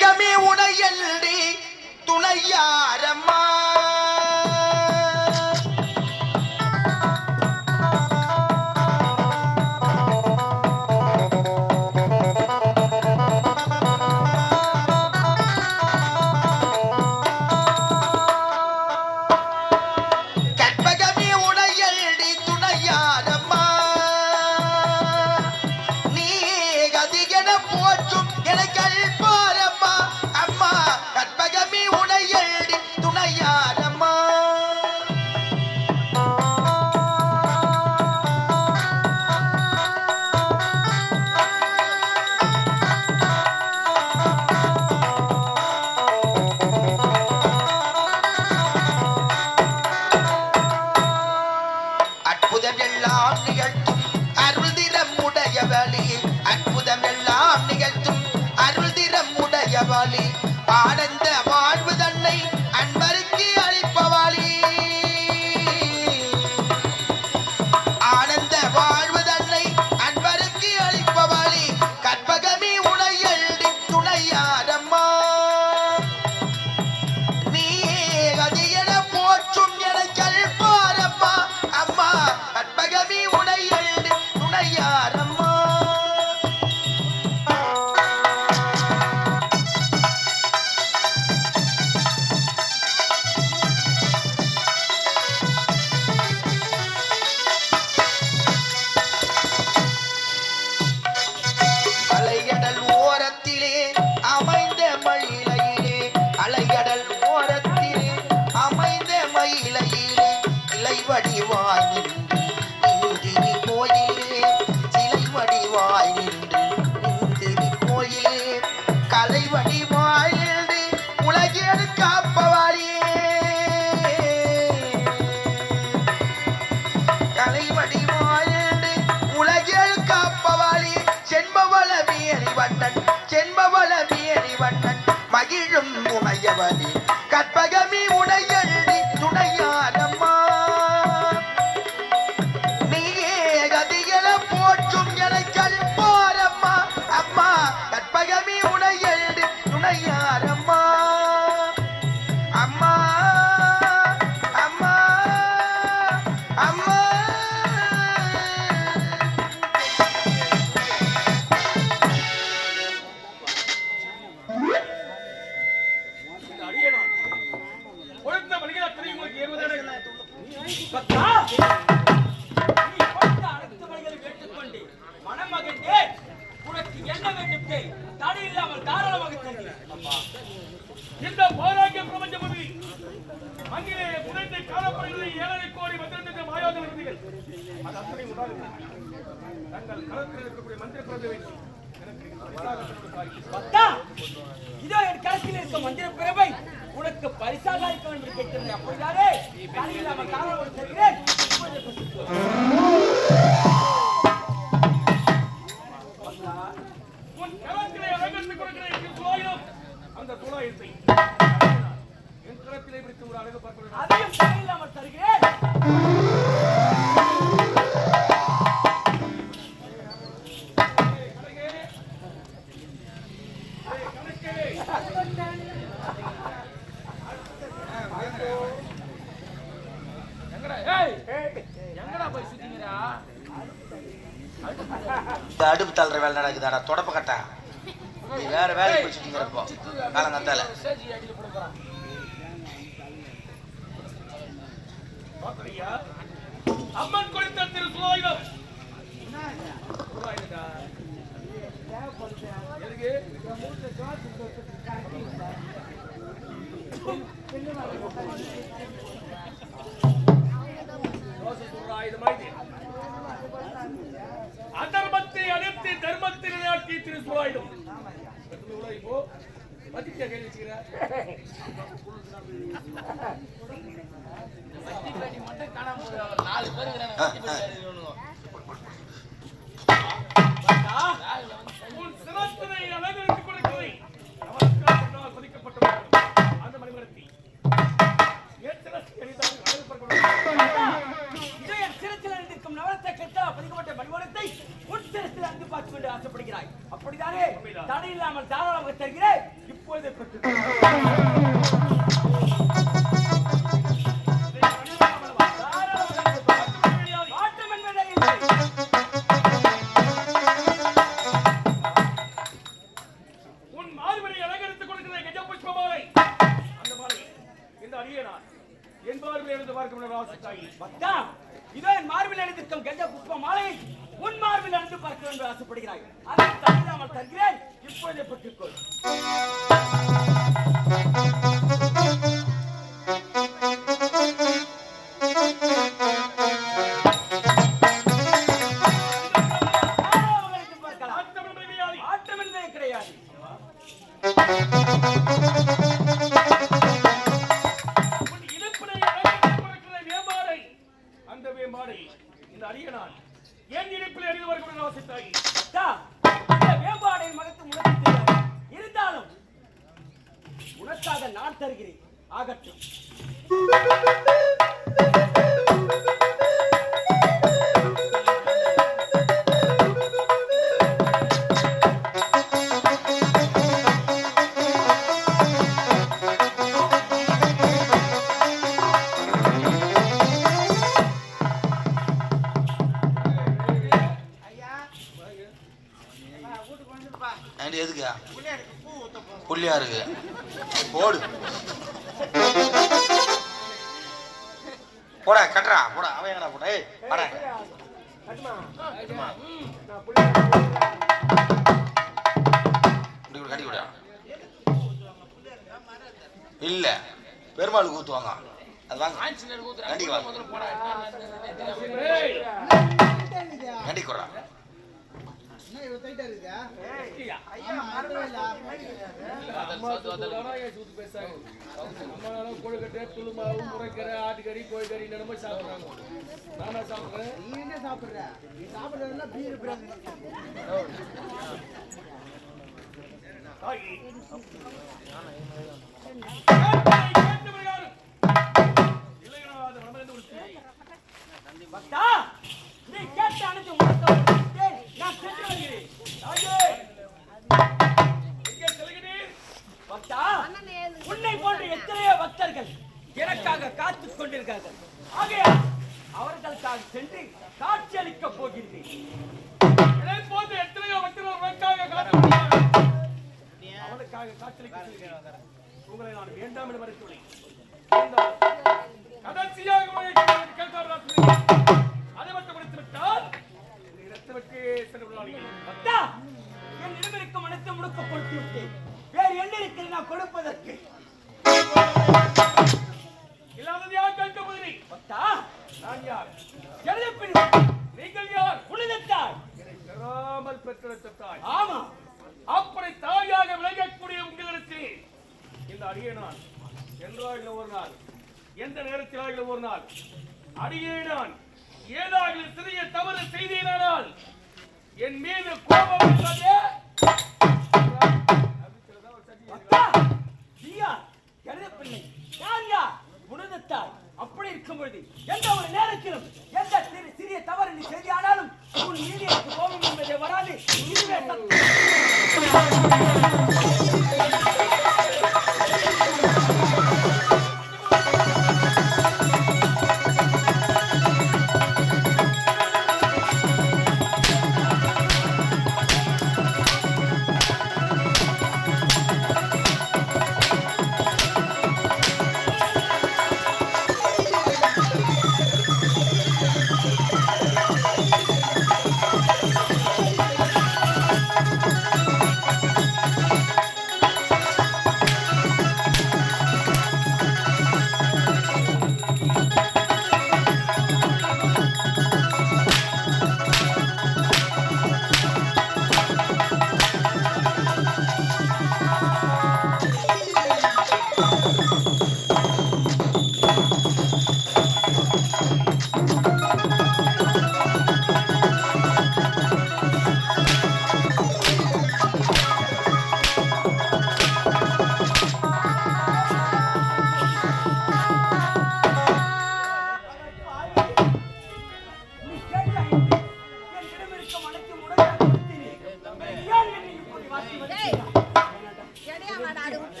கற்பகமே உடையல்டி துணையாரம்மா ஆனந்த வாழ்வு தன்னை அன்பருக்கு அளிப்பவாளி ஆனந்த வாழ்வு தன்னை அன்பருக்கு அளிப்பவாளி கற்பகமே உடையல்டி துணையாரம்மா நீ அதிகன போற்றும் என கல்பாரம்மா அம்மா கற்பகமே உடையல்டி துணையாரம்மா மகிழும் உமையவனே கற்பகமே உடையல்டி துணையாரம்மா நீயே கதிகள போற்றும் என கல்பாரம்மா அம்மா கற்பகமே உடையல்டி துணையாரம்மா அம்மா அம்மா அம்மா இந்த போராகிய பிரபஞ்சபதி அங்கே புதைத்து காணப்படுகிறது 7 கோடி மந்திரத்தை மாயாத விதிகள் அது அத்தனை உண்டாக தங்கள் களத்தில் இருக்கக்கூடிய மந்திர பிரபை இதோ என் களத்தில் இருக்க மந்திர பிரபை உனக்கு பரிசாக இருக்க வேண்டும் கேட்கிறேன் அப்படிதானே காலையில் காரணம் சொல்கிறேன் உன் களத்திலே அழகத்து கொடுக்கிறேன் அந்த துளாயத்தை என் களத்திலே பிடித்து ஒரு அழகு பார்க்கிறேன் அதையும் காலையில் தருகிறேன் அடுப்பு தள்ளுற வேலை நடக்குதாடா தொடப்ப கட்டா நீ வேற வேலைக்கு போச்சுட்டீங்கிறப்போ காலங்கத்தால அம்மன் கொடுத்த திரு சுலாயுதம் அதர்மத்தை அழித்து தர்மத்தை நிலைநாட்டி திரு சுலாயுதம் இப்போ மதிக்க கேள்வி மட்டும் காணாம 4 பேர் சிரஸ்தனை அலங்கரித்துக் கொடுக்கிறதை நமஸ்காரம் பதிக்கப்பட்ட அந்த மணிமரத்தை சிரத்தில் இருக்கும் நவரத்தை கெட்டா பதிக்கப்பட்ட மணிமரத்தை உன் சிரத்தில் அங்கு பார்த்து கொண்டு ஆசைப்படுகிறாய் அப்படித்தானே தடை இல்லாமல் தாராளமாக தருகிறேன் இப்பொழுதே பெற்று உன் மார்பினை அலங்கரித்துக் கொடுக்கிற கஜ புஷ்ப மாலை அந்த மாலை இந்த அடியேனான் என் மார்பில் இருந்து பார்க்கும் ஆசை பக்தா, இதோ என் மார்பில் அணிந்திருக்கும் கெண்ட புஷ்ப மாலையை உன் மார்பில் அணிந்து பார்க்க வேண்டும் என்று ஆசைப்படுகிறாய். அதை தள்ளாமல் தருகிறேன், இப்பொழுதே பெற்றுக்கொள். ஆட்டம் என்பதே கிடையாது. அந்த வேம்பாடை இந்த அரியனான் என் இணைப்பில் அறிந்து வருகிற ஆசைத்தாய் வேம்பாடை மகத்து முழக்கு இருந்தாலும் உனக்காக நான் தருகிறேன். ஆகட்டும். எதுக்கா புள்ளியா இருக்கு போடு போடா கட்டுறா போடா அவன் எங்கடா போடா ஏய் வாடா கட்டி விட இல்ல பெருமாளுக்கு ஊத்துவாங்க அது வாங்க கண்டிக்கு வாங்க கண்டிக்கிறா கொழுக்கட்டை துளுமாவு முறைக்கரை ஆட்டுக்கறி கோழிக்கறி என்னமோ சாப்பிடுறாங்க. நானா சாப்பிடுறேன், நீ என்ன சாப்பிடுற? நீ சாப்பிடுறதுல பீர் பக்தா, நீ கேட்ட அனைத்து உனக்கு நான் சென்று வருகிறேன். பக்தா, உன்னை போன்ற எத்தனையோ பக்தர்கள் எனக்காக காத்துக் கொண்டிருக்கிறார்கள். ஆகையால் அவர்களுக்காக சென்று காட்சியளிக்க போகின்றேன். போன்ற எத்தனையோ பக்தர்களுக்காக அவனுக்காக காட்சியளிக்க உங்களை நான் வேண்டாம் என்று மறுத்துள்ளேன். கடைசியாக அதை மட்டும் முடித்து விட்டால் இடத்திற்கு சென்று பக்தா, என்னிடம் இருக்கும் அனைத்து முழுக்க கொடுத்து விட்டேன். வேறு என்ன இருக்கிறது நான் கொடுப்பதற்கு? இல்லாதது யார் கேட்க போகிறீ? பக்தா, நான் யார்? எழுதப்பின் நீங்கள் யார்? புனிதத்தாய், பெறாமல் பெற்றெடுத்த தாய். ஆமா, அப்படி தாயாக விளங்கக்கூடிய உங்களுக்கு இந்த அடியேனான் என்றாக ஒரு நாள், எந்த நேரத்திலாக ஒரு நாள் அடியேனான் ஏதாவது சிறிய தவறு செய்தேனால் என் மீது கோபம் உள்ளதே. எழுதப்பிள்ளை யார் யார் புனிதத்தாய். அப்படி இருக்கும் பொழுது எந்த ஒரு நேரத்திலும் எந்த சிறிய தவறு நீ செய்தியானாலும் உன் மீது எனக்கு கோபம் என்பதை வராது. இதுவே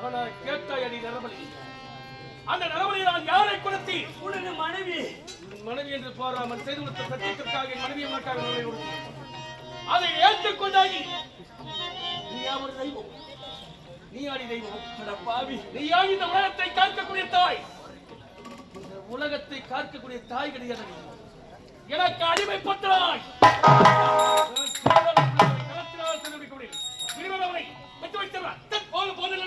ஆனால் கேட்டாய் அடி நரபலி. அந்த நரபலியை நான் யாரை கொடுத்தி? உனது மனைவி. மனைவி என்று பாராமல் செய்து கொடுத்த சத்தியத்திற்காக என் மனைவி மக்கள் கொடுத்து அதை ஏற்றுக்கொண்டாகி நீ அவர் தெய்வம், நீ ஆடி தெய்வம். பாவி, நீயா இந்த உலகத்தை காக்கக்கூடிய தாய். இந்த உலகத்தை காக்கக்கூடிய தாய் கிடையாது. எனக்கு அடிமைப்பட்டாய். விரிவனவனை பெற்று வைத்தார். போது போதில்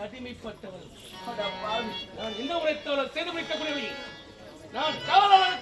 அடிமைப்பட்டவன். நான் இந்த உரைத்தவர்கள் செய்து முடிக்கக்கூடியவை. நான் காவலாளர்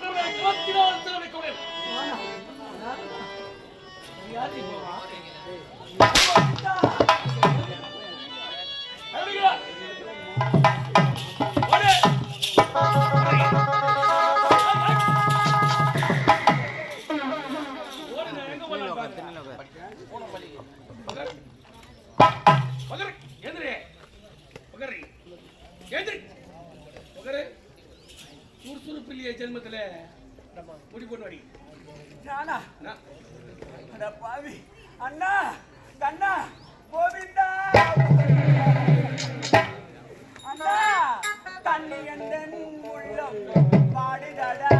சுறுசுறுப்பில்லையே ஜென்மத்துல முடி பொண்ணு பாவி. அண்ணா கண்ணா கோவிந்தா. அண்ணா தண்ணி எந்த உள்ளம் பாடுதடா.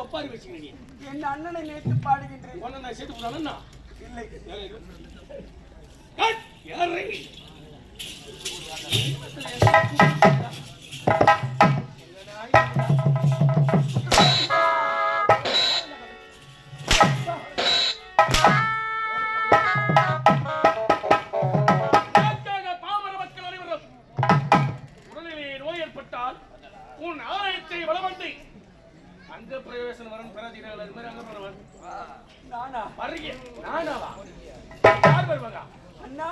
ஒப்பாரி வச்சுக்கிறீங்க. என் அண்ணனை நேற்று பாடுகின்றேன். உன்னை நான் சேர்த்து போனாலும் இல்லை யாரை பாமர மக்கள் அனைவரும் உடல்நிலையை நோய் ஏற்பட்டால் உன் ஆலயத்தை வளவந்து அங்க பிரவேசம் வரன் பெறாதீர்கள். அது மாதிரி அங்க போறவன் நானா வர்றீங்க. நானாவா? யார் வருவாங்க? அண்ணா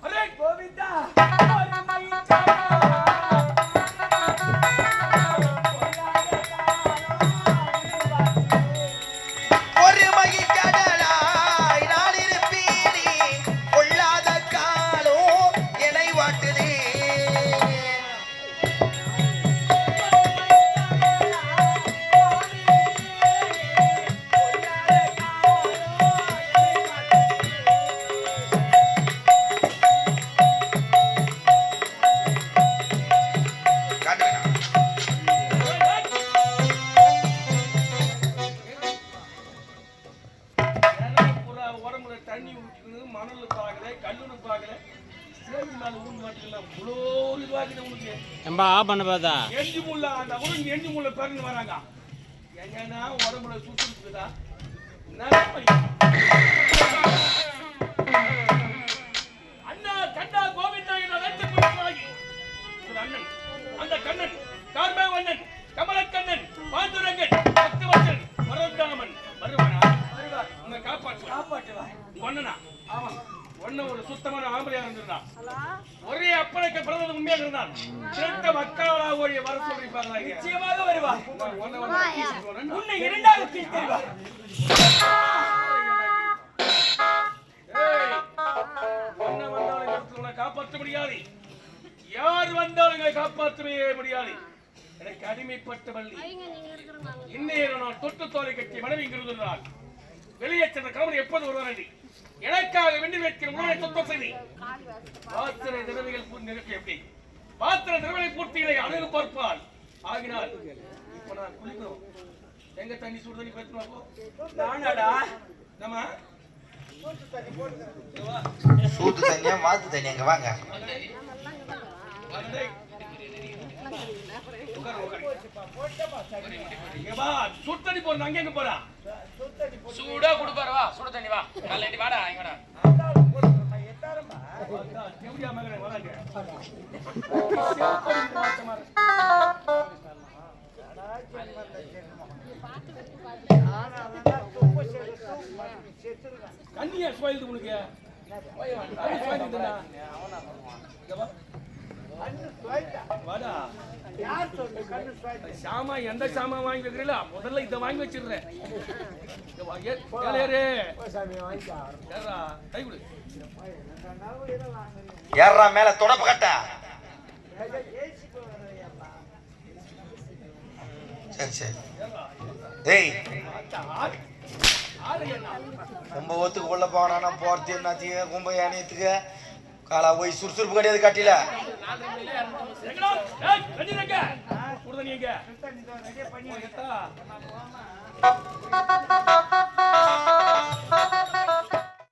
அரே கோவிந்தா. அண்ணா கண்ணா கோவிந்தா அந்த கண்ணன் கார்மேவண்ணன் கமலக்கண்ணன் பாந்துரங்கன் திருத்த மக்களால் ஒழிய வர சொல்லிருப்பாங்களா? நிச்சயமாக வருவா. உன்னை உன்னை இரண்டாக பிரித்தறிவா. என்ன வந்தாலும் உன்னை காப்பாற்ற முடியாது. யார் வந்தாலும் காப்பாற்றவே முடியாது. எனக்கு அடிமைப்பட்ட வள்ளி இந்நேரம் நான் தொட்டு தோலை கட்டி மனைவிங்கிறது நான் வெளியே சென்ற கணவன் எப்போது வருவார்? எனக்காக வெண்ணி வைக்கிற உணவை சுத்தம் செய்தி பாத்திர திரவிகள் எப்படி பாத்திர திரவிகளை பூர்த்திகளை அணுகு பார்ப்பால் ஆகினால் இப்ப நான் குளிக்கிறோம். எங்க தண்ணி சுடு தண்ணி நானடா நம்ம சூட்டு தண்ணியா மாத்து தண்ணி அங்க வாங்க. சுத்தடி போற அங்க எங்க போறா? சூடா குடுப்பாரு வா, சுடு தண்ணி வா. நல்ல வாடா இங்கடா. தேவடியா மகனே வராங்க. கண்ணியா ஸ்வைல் உங்களுக்கு வாடா. சாமா எந்த சாமா வாங்கி வைக்கிறீங்களா? முதல்ல இதை வாங்கி வச்சிடுறேன். கை கொடு. ஏறா மேல தொடப்ப கட்ட. சரி சரி. டேய் கும்பகத்துக்கு உள்ள போனா போறது என்னாச்சு? கும்ப யானையத்துக்கு காலா போய் சுறுசுறுப்பு கிடையாது கட்டில. சுடுதண்ணி